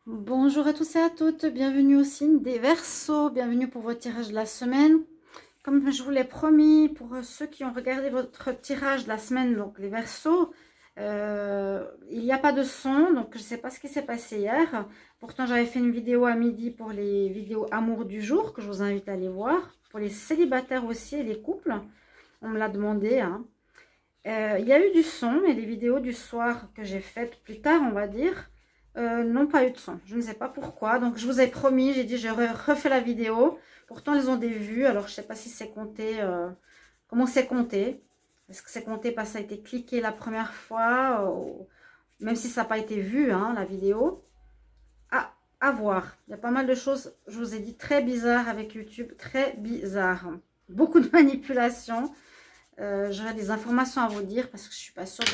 Bonjour à tous et à toutes, bienvenue au signe des Verseaux, bienvenue pour votre tirage de la semaine. Comme je vous l'ai promis, pour ceux qui ont regardé votre tirage de la semaine, donc les Verseaux, il n'y a pas de son, donc je ne sais pas ce qui s'est passé hier. Pourtant, j'avais fait une vidéo à midi pour les vidéos amour du jour, que je vous invite à aller voir. Pour les célibataires aussi et les couples, on me l'a demandé. Il y a eu du son, mais les vidéos du soir que j'ai faites plus tard, on va dire, n'ont pas eu de son. Je ne sais pas pourquoi. Donc, je vous ai promis, j'ai dit, je refais la vidéo. Pourtant, ils ont des vues. Alors, je ne sais pas si c'est compté. Comment c'est compté? Est-ce que c'est compté parce que ça a été cliqué la première fois? Même si ça n'a pas été vu, la vidéo. À voir. Il y a pas mal de choses, je vous ai dit, très bizarres avec YouTube. Très bizarres. Beaucoup de manipulations. J'aurai des informations à vous dire parce que je ne suis pas sûre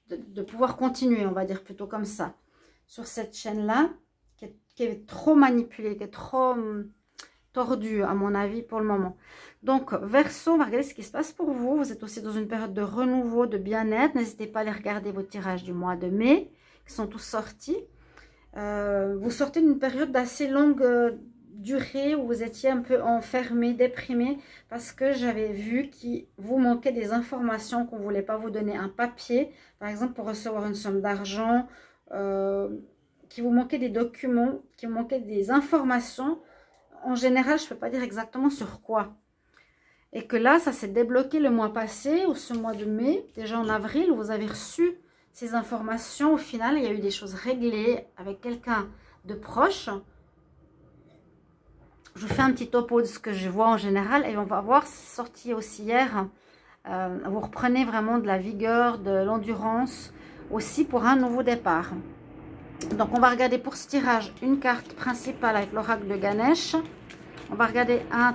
de pouvoir continuer, on va dire plutôt comme ça, sur cette chaîne-là, qui est trop manipulée, qui est trop tordue à mon avis pour le moment. Donc, Verseau, on va regarder ce qui se passe pour vous. Vous êtes aussi dans une période de renouveau, de bien-être. N'hésitez pas à aller regarder vos tirages du mois de mai, qui sont tous sortis. Vous sortez d'une période d'assez longue durée où vous étiez un peu enfermé, déprimé, parce que j'avais vu qu'il vous manquait des informations, qu'on ne voulait pas vous donner un papier, par exemple pour recevoir une somme d'argent, qu'il vous manquait des documents, qu'il vous manquait des informations. En général, je ne peux pas dire exactement sur quoi. Et que là, ça s'est débloqué le mois passé, ou ce mois de mai, déjà en avril, où vous avez reçu ces informations. Au final, il y a eu des choses réglées avec quelqu'un de proche. Je vous fais un petit topo de ce que je vois en général et on va voir, c'est sorti aussi hier. Vous reprenez vraiment de la vigueur, de l'endurance aussi pour un nouveau départ. Donc on va regarder pour ce tirage une carte principale avec l'oracle de Ganesh. On va regarder un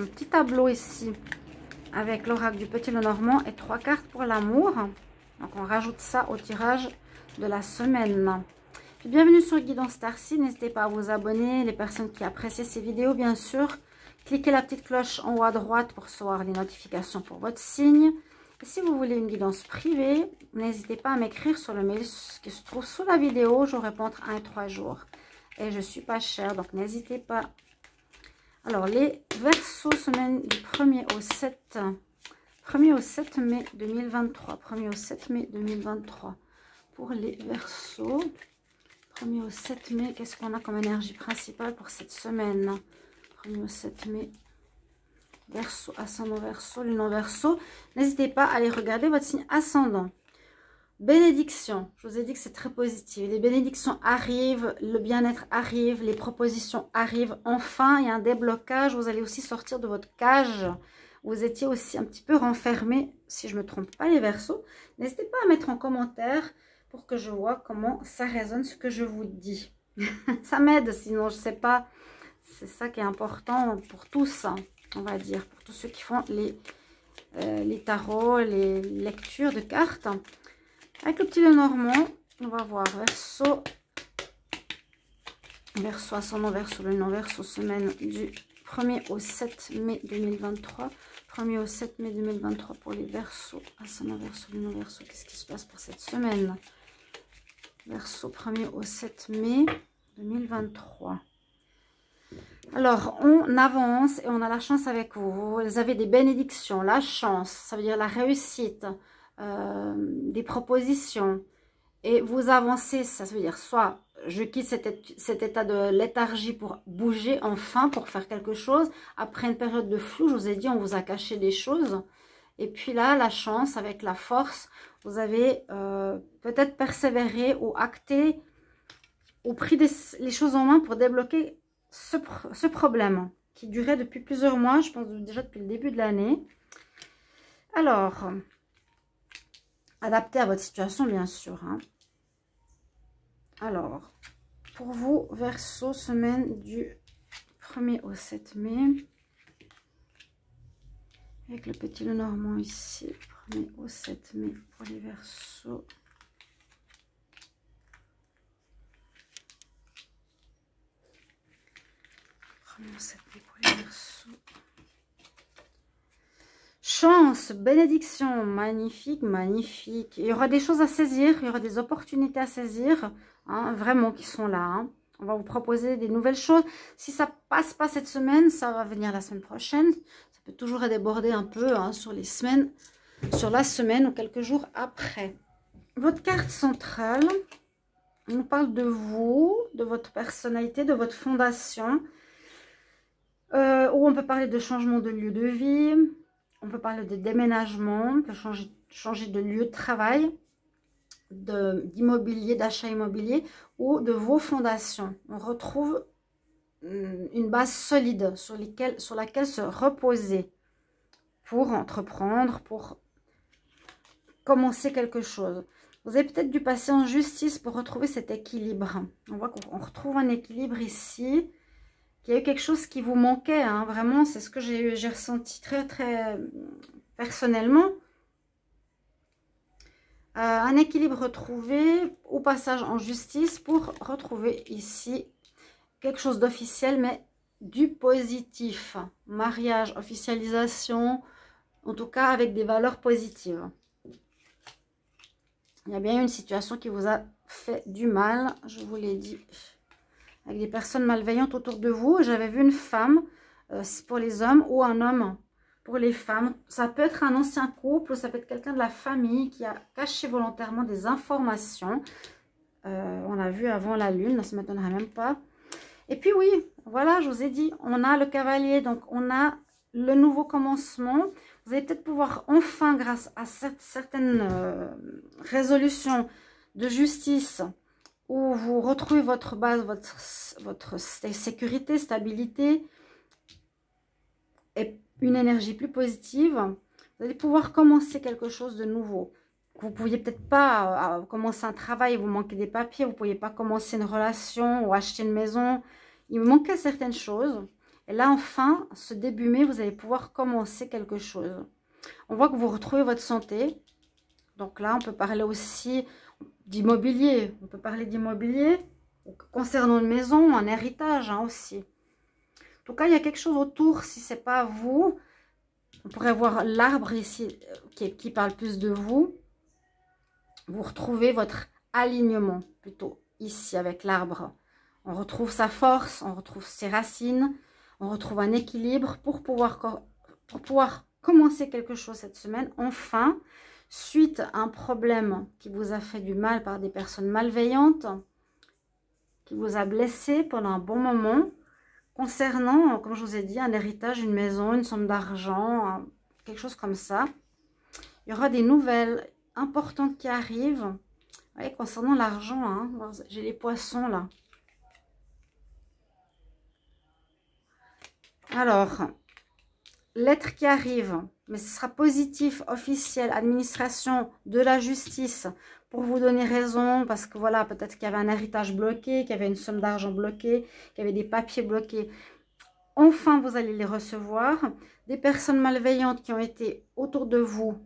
petit tableau ici avec l'oracle du Petit Lenormand et 3 cartes pour l'amour. Donc on rajoute ça au tirage de la semaine. Bienvenue sur Guidance Starseed, n'hésitez pas à vous abonner, les personnes qui apprécient ces vidéos bien sûr. Cliquez la petite cloche en haut à droite pour recevoir les notifications pour votre signe. Et si vous voulez une guidance privée, n'hésitez pas à m'écrire sur le mail qui se trouve sous la vidéo, je vous réponds entre 1 et 3 jours. Et je ne suis pas chère, donc n'hésitez pas. Alors les Verseaux, semaine du 1er au 7 mai 2023. 1er au 7 mai 2023 pour les Verseaux. 1er au 7 mai, qu'est-ce qu'on a comme énergie principale pour cette semaine? 1er au 7 mai, Verseau, ascendant Verseau, lunan Verseau. N'hésitez pas à aller regarder votre signe ascendant. Bénédiction, je vous ai dit que c'est très positif. Les bénédictions arrivent, le bien-être arrive, les propositions arrivent. Enfin, il y a un déblocage. Vous allez aussi sortir de votre cage. Vous étiez aussi un petit peu renfermé, si je ne me trompe pas, les Verseaux. N'hésitez pas à mettre en commentaire pour que je vois comment ça résonne, ce que je vous dis. Ça m'aide, sinon je ne sais pas. C'est ça qui est important pour tous, on va dire. Pour tous ceux qui font les tarots, les lectures de cartes. Avec le Petit Lenormand, on va voir Verseau. Verseau, ascendant Verseau, le non Verseau, semaine du 1er au 7 mai 2023. 1er au 7 mai 2023 pour les Verseaux, ascendant Verseau, le non Verseau. Qu'est-ce qui se passe pour cette semaine? Verseau, 1er au 7 mai 2023. Alors, on avance et on a la chance avec vous. Vous avez des bénédictions, la chance, ça veut dire la réussite, des propositions. Et vous avancez, ça veut dire soit je quitte cet état de léthargie pour bouger enfin, pour faire quelque chose. Après une période de flou, je vous ai dit, on vous a caché des choses. Et puis là, la chance avec la force, vous avez peut-être persévéré ou acté ou pris les choses en main pour débloquer ce problème qui durait depuis plusieurs mois, je pense déjà depuis le début de l'année. Alors, adapté à votre situation, bien sûr. Alors, pour vous, Verseau, semaine du 1er au 7 mai. Avec le Petit Lenormand ici, 1er au 7 mai pour les Verseaux. Pour les Verseaux. Chance, bénédiction, magnifique, magnifique. Il y aura des choses à saisir, il y aura des opportunités à saisir. hein, vraiment qui sont là. Hein. On va vous proposer des nouvelles choses. Si ça passe pas cette semaine, ça va venir la semaine prochaine. Ça peut toujours déborder un peu hein, sur les semaines, sur la semaine ou quelques jours après. Votre carte centrale, on nous parle de vous, de votre personnalité, de votre fondation. Où on peut parler de changement de lieu de vie. On peut parler de déménagement, de changer de lieu de travail, d'immobilier, d'achat immobilier ou de vos fondations. On retrouve une base solide sur laquelle se reposer pour entreprendre, pour commencer quelque chose. Vous avez peut-être dû passer en justice pour retrouver cet équilibre. On voit qu'on retrouve un équilibre ici. Il y a eu quelque chose qui vous manquait. Hein. Vraiment, c'est ce que j'ai ressenti très, très personnellement. Un équilibre retrouvé au passage en justice pour retrouver ici quelque chose d'officiel, mais du positif. Mariage, officialisation, en tout cas avec des valeurs positives. Il y a bien une situation qui vous a fait du mal, je vous l'ai dit, avec des personnes malveillantes autour de vous. J'avais vu une femme, pour les hommes, ou un homme pour les femmes. Ça peut être un ancien couple, ou ça peut être quelqu'un de la famille qui a caché volontairement des informations. On a vu avant la lune, ça ne m'étonnerait même pas. Et puis oui, voilà, je vous ai dit, on a le cavalier, donc on a le nouveau commencement. Vous allez peut-être pouvoir enfin, grâce à certaines résolutions de justice, où vous retrouvez votre base, votre sécurité, stabilité, et une énergie plus positive, vous allez pouvoir commencer quelque chose de nouveau. Vous ne pouviez peut-être pas commencer un travail, vous manquez des papiers, vous ne pouviez pas commencer une relation ou acheter une maison. Il vous manquait certaines choses. Et là, enfin, ce début mai, vous allez pouvoir commencer quelque chose. On voit que vous retrouvez votre santé. Donc là, on peut parler aussi d'immobilier. On peut parler d'immobilier concernant une maison, un héritage hein, aussi. En tout cas, il y a quelque chose autour, si ce n'est pas vous. On pourrait voir l'arbre ici qui parle plus de vous. Vous retrouvez votre alignement, plutôt ici avec l'arbre. On retrouve sa force, on retrouve ses racines, on retrouve un équilibre pour pouvoir commencer quelque chose cette semaine. Enfin, suite à un problème qui vous a fait du mal par des personnes malveillantes, qui vous a blessé pendant un bon moment, concernant, comme je vous ai dit, un héritage, une maison, une somme d'argent, quelque chose comme ça. Il y aura des nouvelles importantes qui arrivent. Vous voyez, concernant l'argent, hein, j'ai les poissons là. Alors, lettre qui arrive, mais ce sera positif, officiel, administration de la justice, pour vous donner raison, parce que voilà, peut-être qu'il y avait un héritage bloqué, qu'il y avait une somme d'argent bloquée, qu'il y avait des papiers bloqués. Enfin, vous allez les recevoir. Des personnes malveillantes qui ont été autour de vous,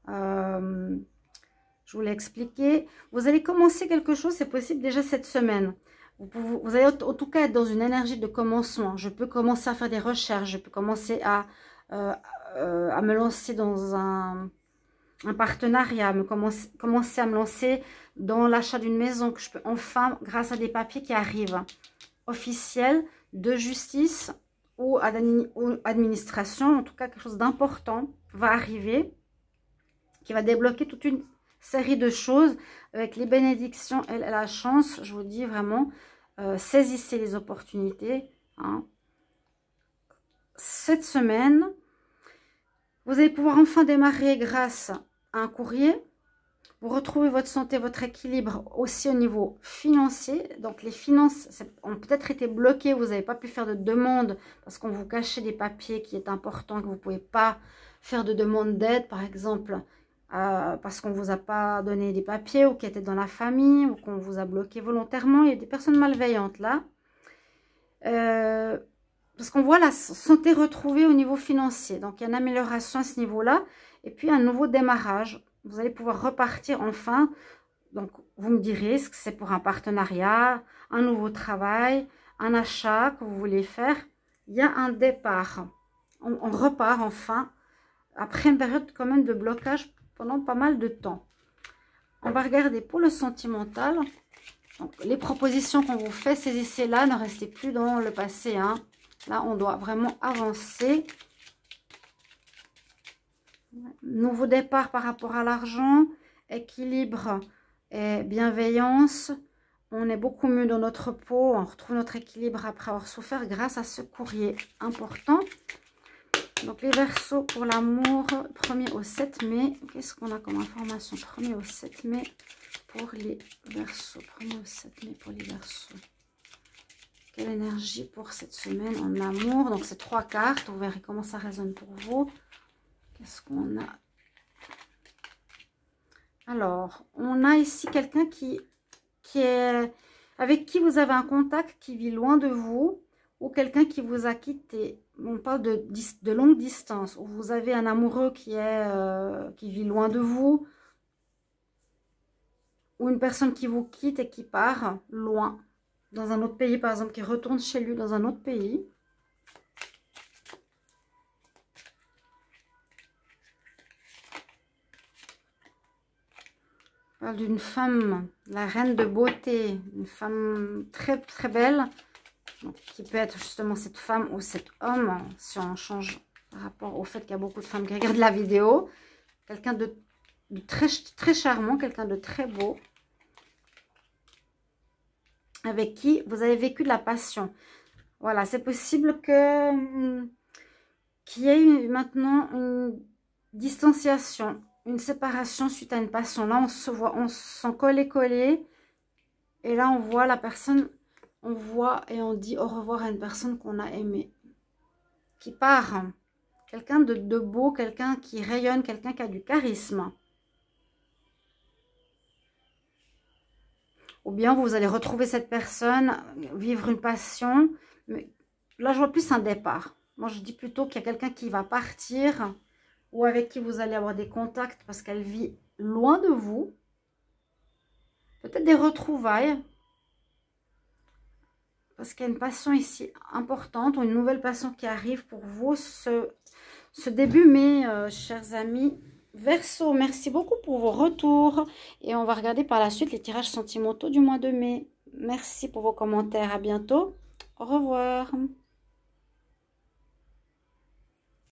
je vous l'ai expliqué. Vous allez commencer quelque chose, c'est possible déjà cette semaine. Vous allez en tout cas être dans une énergie de commencement. Je peux commencer à faire des recherches, je peux commencer à me lancer dans un partenariat, commencer à me lancer dans l'achat d'une maison, que je peux enfin, grâce à des papiers qui arrivent, officiels, de justice ou administration, en tout cas quelque chose d'important va arriver, qui va débloquer toute une série de choses avec les bénédictions et la chance. Je vous dis vraiment, saisissez les opportunités. Hein. Cette semaine, vous allez pouvoir enfin démarrer grâce à un courrier. Vous retrouvez votre santé, votre équilibre aussi au niveau financier. Donc les finances ont peut-être été bloquées, vous n'avez pas pu faire de demande parce qu'on vous cachait des papiers qui est important, que vous ne pouvez pas faire de demande d'aide par exemple. Parce qu'on ne vous a pas donné des papiers ou qui étaient dans la famille ou qu'on vous a bloqué volontairement. Il y a des personnes malveillantes là. Parce qu'on voit la santé retrouvée au niveau financier. Donc, il y a une amélioration à ce niveau-là. Et puis, un nouveau démarrage. Vous allez pouvoir repartir enfin. Donc, vous me direz ce que c'est pour un partenariat, un nouveau travail, un achat que vous voulez faire. Il y a un départ. On repart enfin après une période quand même de blocage pendant pas mal de temps. On va regarder pour le sentimental. Donc, les propositions qu'on vous fait, saisissez-la, ne restez plus dans le passé. Hein. Là, on doit vraiment avancer. Nouveau départ par rapport à l'argent, équilibre et bienveillance. On est beaucoup mieux dans notre peau, on retrouve notre équilibre après avoir souffert grâce à ce courrier important. Donc les Verseaux pour l'amour, 1er au 7 mai. Qu'est-ce qu'on a comme information 1er au 7 mai pour les Verseaux. 1er au 7 mai pour les Verseaux. Quelle énergie pour cette semaine en amour. Donc c'est 3 cartes, vous verrez comment ça résonne pour vous. Qu'est-ce qu'on a? Alors, on a ici quelqu'un qui est avec qui vous avez un contact qui vit loin de vous ou quelqu'un qui vous a quitté. On parle de longue distance, où vous avez un amoureux qui vit loin de vous ou une personne qui vous quitte et qui part loin, dans un autre pays par exemple, qui retourne chez lui dans un autre pays. On parle d'une femme, la reine de beauté, une femme très très belle, donc, qui peut être justement cette femme ou cet homme, si on change par rapport au fait qu'il y a beaucoup de femmes qui regardent la vidéo. Quelqu'un de très, très charmant, quelqu'un de très beau, avec qui vous avez vécu de la passion. Voilà, c'est possible qu'il y ait maintenant une distanciation, une séparation suite à une passion. Là, on se voit, on se sent collé. Et là, on voit la personne, on voit et on dit au revoir à une personne qu'on a aimée. Qui part. Quelqu'un de beau, quelqu'un qui rayonne, quelqu'un qui a du charisme. Ou bien vous allez retrouver cette personne, vivre une passion. Mais là, je vois plus un départ. Moi, je dis plutôt qu'il y a quelqu'un qui va partir ou avec qui vous allez avoir des contacts parce qu'elle vit loin de vous. Peut-être des retrouvailles. Parce qu'il y a une passion ici importante ou une nouvelle passion qui arrive pour vous ce début mai, chers amis. Verseau, merci beaucoup pour vos retours. Et on va regarder par la suite les tirages sentimentaux du mois de mai. Merci pour vos commentaires. À bientôt. Au revoir.